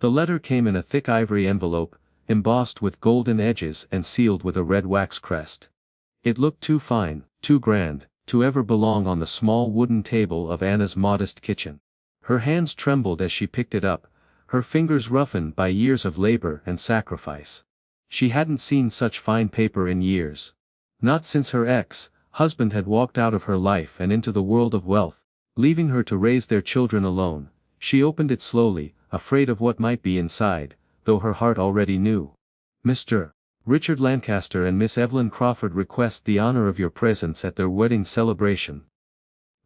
The letter came in a thick ivory envelope, embossed with golden edges and sealed with a red wax crest. It looked too fine, too grand, to ever belong on the small wooden table of Anna's modest kitchen. Her hands trembled as she picked it up, her fingers roughened by years of labor and sacrifice. She hadn't seen such fine paper in years. Not since her ex-husband had walked out of her life and into the world of wealth, leaving her to raise their children alone. She opened it slowly, afraid of what might be inside, though her heart already knew. Mr. Richard Lancaster and Miss Evelyn Crawford request the honor of your presence at their wedding celebration.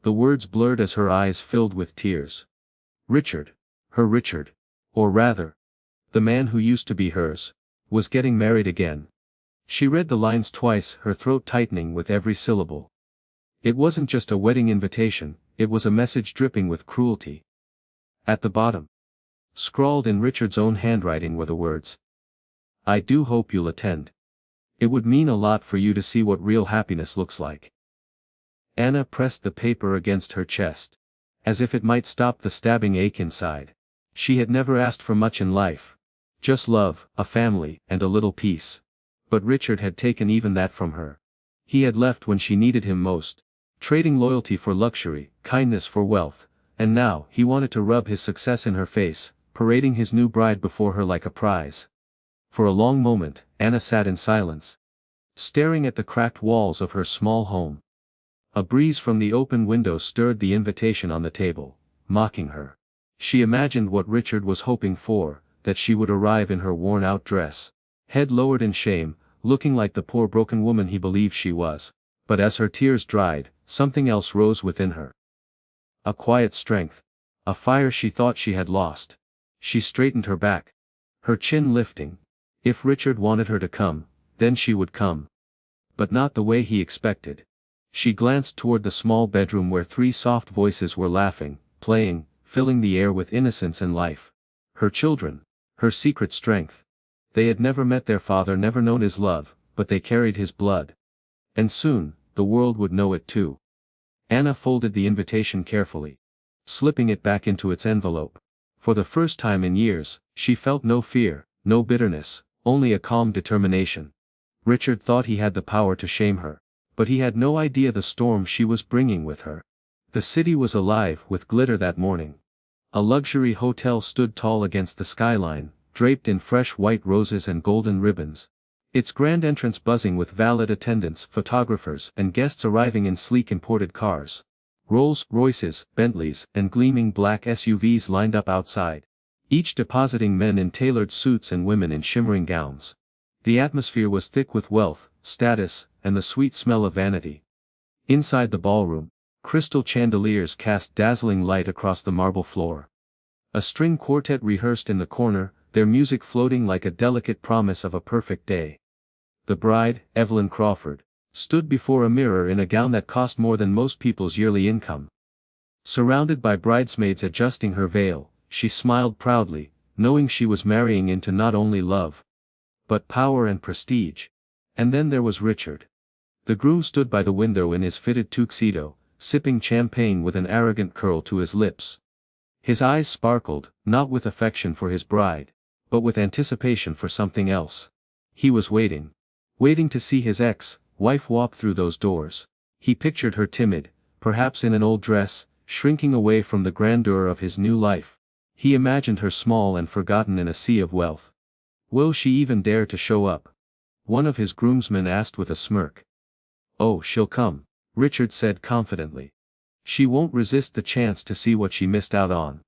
The words blurred as her eyes filled with tears. Richard, her Richard, or rather, the man who used to be hers, was getting married again. She read the lines twice, her throat tightening with every syllable. It wasn't just a wedding invitation, it was a message dripping with cruelty. At the bottom, scrawled in Richard's own handwriting, were the words, "I do hope you'll attend. It would mean a lot for you to see what real happiness looks like." Anna pressed the paper against her chest, as if it might stop the stabbing ache inside. She had never asked for much in life. Just love, a family, and a little peace. But Richard had taken even that from her. He had left when she needed him most, trading loyalty for luxury, kindness for wealth, and now he wanted to rub his success in her face, parading his new bride before her like a prize. For a long moment, Anna sat in silence, staring at the cracked walls of her small home. A breeze from the open window stirred the invitation on the table, mocking her. She imagined what Richard was hoping for, that she would arrive in her worn-out dress, head lowered in shame, looking like the poor broken woman he believed she was. But as her tears dried, something else rose within her. A quiet strength. A fire she thought she had lost. She straightened her back, her chin lifting. If Richard wanted her to come, then she would come. But not the way he expected. She glanced toward the small bedroom where three soft voices were laughing, playing, filling the air with innocence and life. Her children, her secret strength. They had never met their father, never known his love, but they carried his blood. And soon, the world would know it too. Anna folded the invitation carefully, slipping it back into its envelope. For the first time in years, she felt no fear, no bitterness, only a calm determination. Richard thought he had the power to shame her, but he had no idea the storm she was bringing with her. The city was alive with glitter that morning. A luxury hotel stood tall against the skyline, draped in fresh white roses and golden ribbons. Its grand entrance buzzing with valet attendants, photographers, and guests arriving in sleek imported cars. Rolls-Royces, Bentleys, and gleaming black SUVs lined up outside, each depositing men in tailored suits and women in shimmering gowns. The atmosphere was thick with wealth, status, and the sweet smell of vanity. Inside the ballroom, crystal chandeliers cast dazzling light across the marble floor. A string quartet rehearsed in the corner, their music floating like a delicate promise of a perfect day. The bride, Evelyn Crawford, stood before a mirror in a gown that cost more than most people's yearly income. Surrounded by bridesmaids adjusting her veil, she smiled proudly, knowing she was marrying into not only love, but power and prestige. And then there was Richard. The groom stood by the window in his fitted tuxedo, sipping champagne with an arrogant curl to his lips. His eyes sparkled, not with affection for his bride, but with anticipation for something else. He was waiting to see his ex-wife walk through those doors. He pictured her timid, perhaps in an old dress, shrinking away from the grandeur of his new life. He imagined her small and forgotten in a sea of wealth. Will she even dare to show up? One of his groomsmen asked with a smirk. Oh, she'll come, Richard said confidently. She won't resist the chance to see what she missed out on.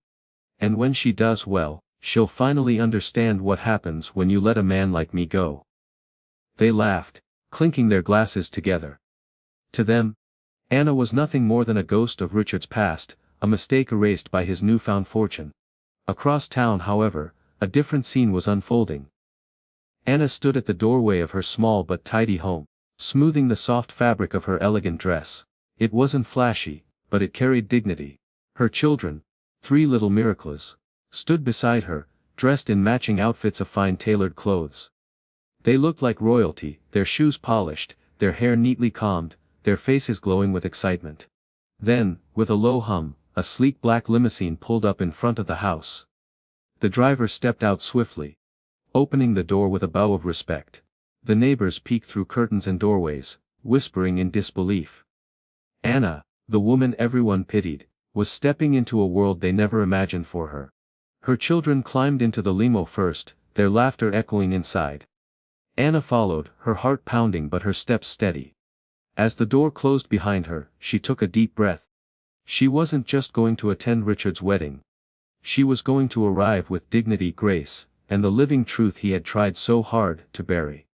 And when she does, well, she'll finally understand what happens when you let a man like me go. They laughed, clinking their glasses together. To them, Anna was nothing more than a ghost of Richard's past, a mistake erased by his newfound fortune. Across town, however, a different scene was unfolding. Anna stood at the doorway of her small but tidy home, smoothing the soft fabric of her elegant dress. It wasn't flashy, but it carried dignity. Her children, three little miracles, stood beside her, dressed in matching outfits of fine tailored clothes. They looked like royalty, their shoes polished, their hair neatly combed, their faces glowing with excitement. Then, with a low hum, a sleek black limousine pulled up in front of the house. The driver stepped out swiftly, opening the door with a bow of respect. The neighbors peeked through curtains and doorways, whispering in disbelief. Anna, the woman everyone pitied, was stepping into a world they never imagined for her. Her children climbed into the limo first, their laughter echoing inside. Anna followed, her heart pounding but her steps steady. As the door closed behind her, she took a deep breath. She wasn't just going to attend Richard's wedding. She was going to arrive with dignity, grace, and the living truth he had tried so hard to bury.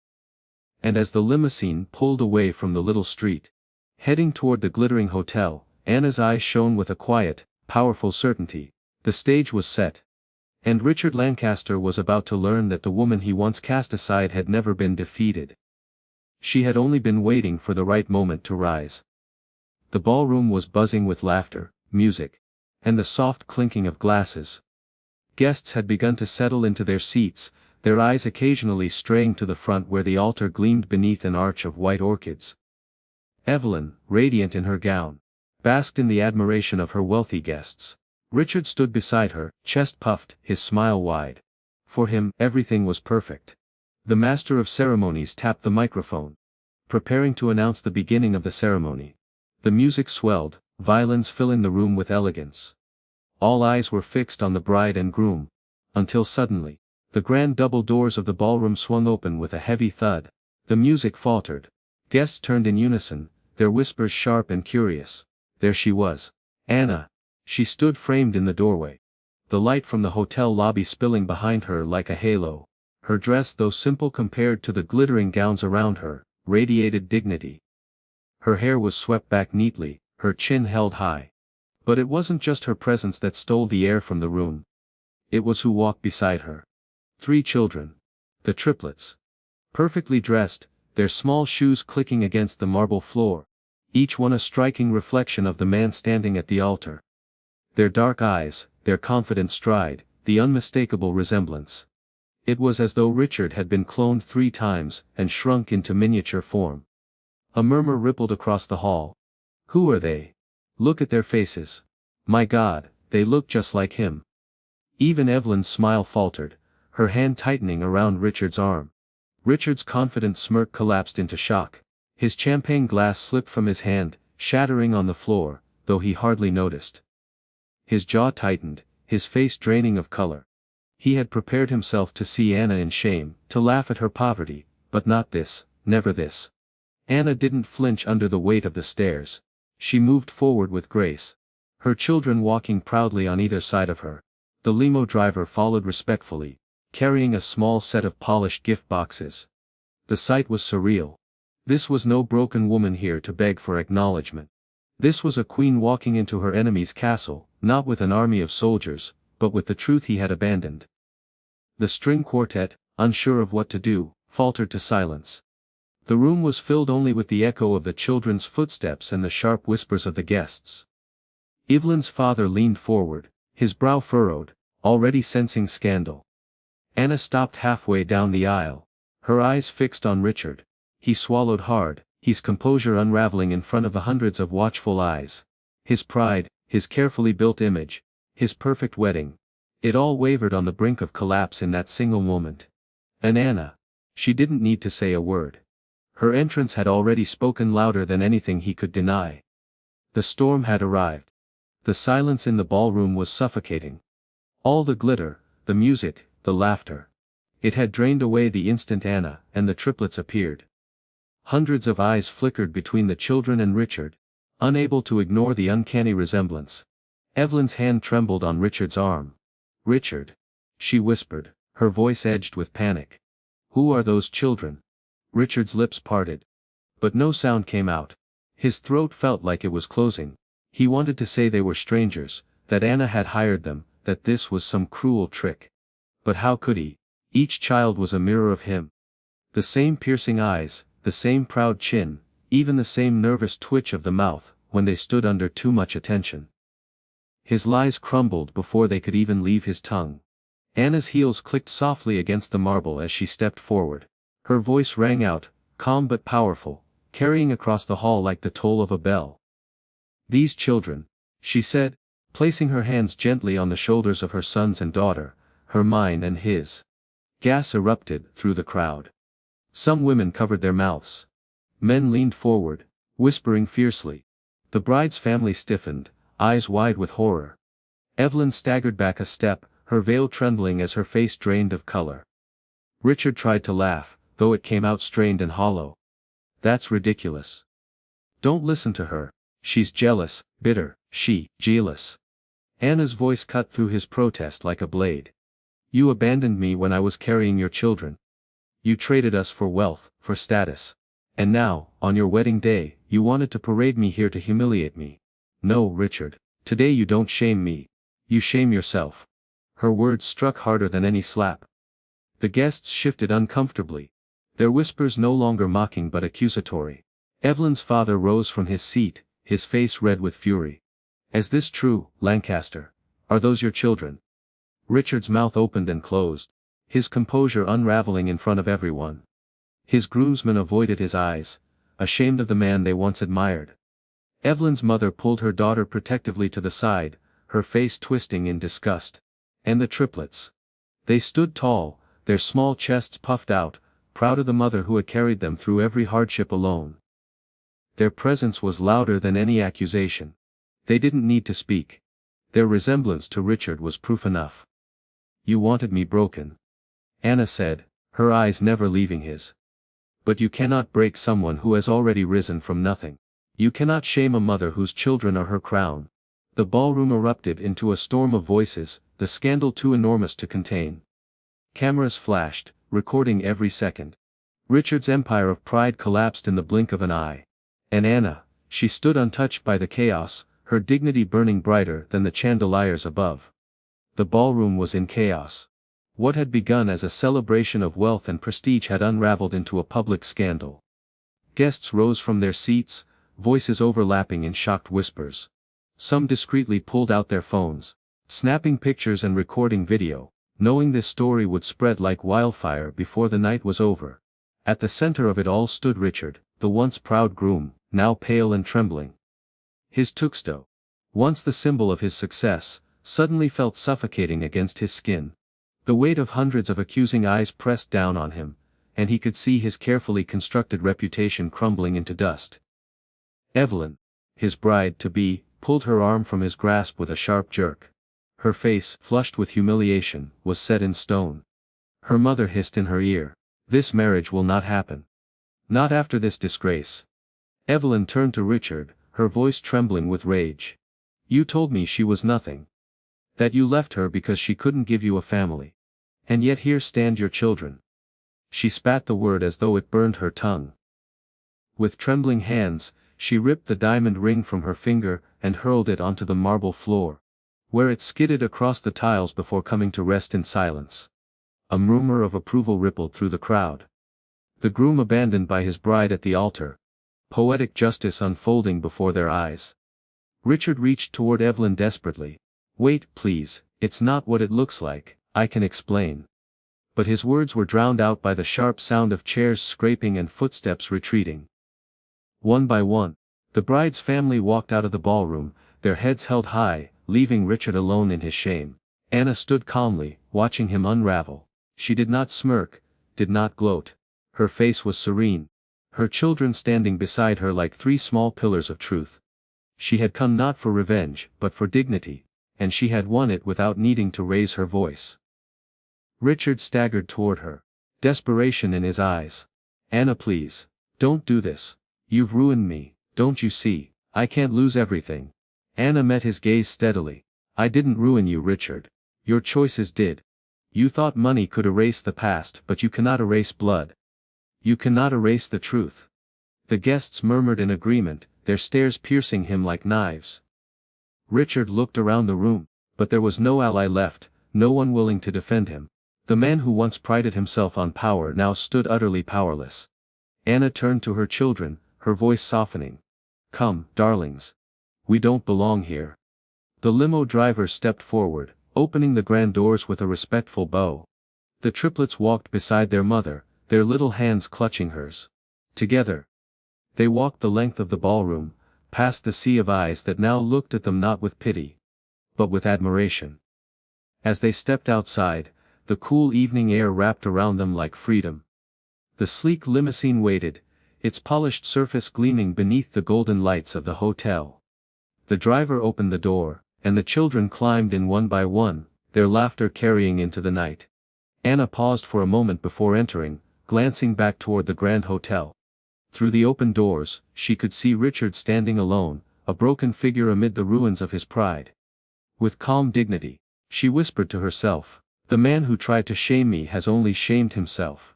And as the limousine pulled away from the little street, heading toward the glittering hotel, Anna's eyes shone with a quiet, powerful certainty. The stage was set. And Richard Lancaster was about to learn that the woman he once cast aside had never been defeated. She had only been waiting for the right moment to rise. The ballroom was buzzing with laughter, music, and the soft clinking of glasses. Guests had begun to settle into their seats, their eyes occasionally straying to the front where the altar gleamed beneath an arch of white orchids. Evelyn, radiant in her gown, basked in the admiration of her wealthy guests. Richard stood beside her, chest puffed, his smile wide. For him, everything was perfect. The master of ceremonies tapped the microphone, preparing to announce the beginning of the ceremony. The music swelled, violins filling the room with elegance. All eyes were fixed on the bride and groom, until suddenly, the grand double doors of the ballroom swung open with a heavy thud. The music faltered. Guests turned in unison, their whispers sharp and curious. There she was, Anna. She stood framed in the doorway, the light from the hotel lobby spilling behind her like a halo. Her dress, though simple compared to the glittering gowns around her, radiated dignity. Her hair was swept back neatly, her chin held high. But it wasn't just her presence that stole the air from the room. It was who walked beside her. 3 children. The triplets. Perfectly dressed, their small shoes clicking against the marble floor. Each one a striking reflection of the man standing at the altar. Their dark eyes, their confident stride, the unmistakable resemblance. It was as though Richard had been cloned 3 times, and shrunk into miniature form. A murmur rippled across the hall. Who are they? Look at their faces. My God, they look just like him. Even Evelyn's smile faltered, her hand tightening around Richard's arm. Richard's confident smirk collapsed into shock. His champagne glass slipped from his hand, shattering on the floor, though he hardly noticed. His jaw tightened, his face draining of color. He had prepared himself to see Anna in shame, to laugh at her poverty, but not this, never this. Anna didn't flinch under the weight of the stairs. She moved forward with grace. Her children walking proudly on either side of her. The limo driver followed respectfully, carrying a small set of polished gift boxes. The sight was surreal. This was no broken woman here to beg for acknowledgement. This was a queen walking into her enemy's castle, not with an army of soldiers, but with the truth he had abandoned. The string quartet, unsure of what to do, faltered to silence. The room was filled only with the echo of the children's footsteps and the sharp whispers of the guests. Evelyn's father leaned forward, his brow furrowed, already sensing scandal. Anna stopped halfway down the aisle, her eyes fixed on Richard. He swallowed hard, his composure unraveling in front of the hundreds of watchful eyes. His pride, his carefully built image, his perfect wedding. It all wavered on the brink of collapse in that single moment. And Anna. She didn't need to say a word. Her entrance had already spoken louder than anything he could deny. The storm had arrived. The silence in the ballroom was suffocating. All the glitter, the music, the laughter. It had drained away the instant Anna and the triplets appeared. Hundreds of eyes flickered between the children and Richard, unable to ignore the uncanny resemblance. Evelyn's hand trembled on Richard's arm. Richard. She whispered, her voice edged with panic. Who are those children? Richard's lips parted. But no sound came out. His throat felt like it was closing. He wanted to say they were strangers, that Anna had hired them, that this was some cruel trick. But how could he? Each child was a mirror of him. The same piercing eyes, the same proud chin, even the same nervous twitch of the mouth, when they stood under too much attention. His lies crumbled before they could even leave his tongue. Anna's heels clicked softly against the marble as she stepped forward. Her voice rang out, calm but powerful, carrying across the hall like the toll of a bell. These children, she said, placing her hands gently on the shoulders of her sons and daughter, her mine and his. Gas erupted through the crowd. Some women covered their mouths. Men leaned forward, whispering fiercely. The bride's family stiffened, eyes wide with horror. Evelyn staggered back a step, her veil trembling as her face drained of color. Richard tried to laugh, though it came out strained and hollow. That's ridiculous. Don't listen to her. She's jealous, bitter, jealous. Anna's voice cut through his protest like a blade. You abandoned me when I was carrying your children. You traded us for wealth, for status. And now, on your wedding day, you wanted to parade me here to humiliate me. No, Richard. Today you don't shame me. You shame yourself. Her words struck harder than any slap. The guests shifted uncomfortably. Their whispers no longer mocking but accusatory. Evelyn's father rose from his seat, his face red with fury. Is this true, Lancaster? Are those your children? Richard's mouth opened and closed, his composure unraveling in front of everyone. His groomsmen avoided his eyes, ashamed of the man they once admired. Evelyn's mother pulled her daughter protectively to the side, her face twisting in disgust. And the triplets. They stood tall, their small chests puffed out, proud of the mother who had carried them through every hardship alone. Their presence was louder than any accusation. They didn't need to speak. Their resemblance to Richard was proof enough. You wanted me broken. Anna said, her eyes never leaving his. But you cannot break someone who has already risen from nothing. You cannot shame a mother whose children are her crown. The ballroom erupted into a storm of voices, the scandal too enormous to contain. Cameras flashed, recording every second. Richard's empire of pride collapsed in the blink of an eye. And Anna, she stood untouched by the chaos, her dignity burning brighter than the chandeliers above. The ballroom was in chaos. What had begun as a celebration of wealth and prestige had unraveled into a public scandal. Guests rose from their seats, voices overlapping in shocked whispers. Some discreetly pulled out their phones, snapping pictures and recording video, knowing this story would spread like wildfire before the night was over. At the center of it all stood Richard, the once proud groom, now pale and trembling. His tuxedo, once the symbol of his success, suddenly felt suffocating against his skin. The weight of hundreds of accusing eyes pressed down on him, and he could see his carefully constructed reputation crumbling into dust. Evelyn, his bride-to-be, pulled her arm from his grasp with a sharp jerk. Her face, flushed with humiliation, was set in stone. Her mother hissed in her ear, "This marriage will not happen. Not after this disgrace." Evelyn turned to Richard, her voice trembling with rage. "You told me she was nothing. That you left her because she couldn't give you a family. And yet here stand your children." She spat the word as though it burned her tongue. With trembling hands, she ripped the diamond ring from her finger and hurled it onto the marble floor, where it skidded across the tiles before coming to rest in silence. A murmur of approval rippled through the crowd. The groom abandoned by his bride at the altar. Poetic justice unfolding before their eyes. Richard reached toward Evelyn desperately. "Wait, please, it's not what it looks like, I can explain." But his words were drowned out by the sharp sound of chairs scraping and footsteps retreating. One by one, the bride's family walked out of the ballroom, their heads held high, leaving Richard alone in his shame. Anna stood calmly, watching him unravel. She did not smirk, did not gloat. Her face was serene. Her children standing beside her like three small pillars of truth. She had come not for revenge, but for dignity, and she had won it without needing to raise her voice. Richard staggered toward her, desperation in his eyes. "Anna, please, don't do this. You've ruined me, don't you see? I can't lose everything." Anna met his gaze steadily. "I didn't ruin you, Richard. Your choices did. You thought money could erase the past, but you cannot erase blood. You cannot erase the truth." The guests murmured in agreement, their stares piercing him like knives. Richard looked around the room, but there was no ally left, no one willing to defend him. The man who once prided himself on power now stood utterly powerless. Anna turned to her children, her voice softening. "Come, darlings. We don't belong here." The limo driver stepped forward, opening the grand doors with a respectful bow. The triplets walked beside their mother, their little hands clutching hers. Together, they walked the length of the ballroom, past the sea of eyes that now looked at them not with pity, but with admiration. As they stepped outside, the cool evening air wrapped around them like freedom. The sleek limousine waited, its polished surface gleaming beneath the golden lights of the hotel. The driver opened the door, and the children climbed in one by one, their laughter carrying into the night. Anna paused for a moment before entering, glancing back toward the grand hotel. Through the open doors, she could see Richard standing alone, a broken figure amid the ruins of his pride. With calm dignity, she whispered to herself, "The man who tried to shame me has only shamed himself."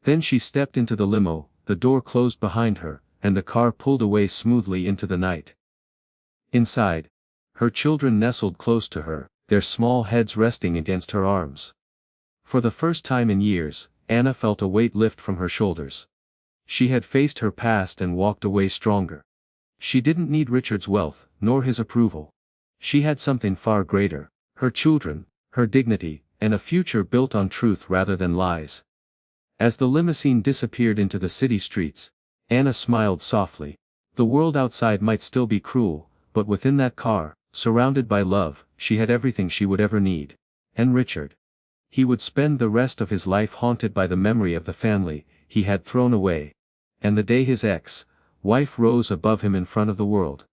Then she stepped into the limo, the door closed behind her, and the car pulled away smoothly into the night. Inside, her children nestled close to her, their small heads resting against her arms. For the first time in years, Anna felt a weight lift from her shoulders. She had faced her past and walked away stronger. She didn't need Richard's wealth, nor his approval. She had something far greater: her children, her dignity, and a future built on truth rather than lies. As the limousine disappeared into the city streets, Anna smiled softly. The world outside might still be cruel, but within that car, surrounded by love, she had everything she would ever need. And Richard? He would spend the rest of his life haunted by the memory of the family he had thrown away. And the day his ex-wife rose above him in front of the world,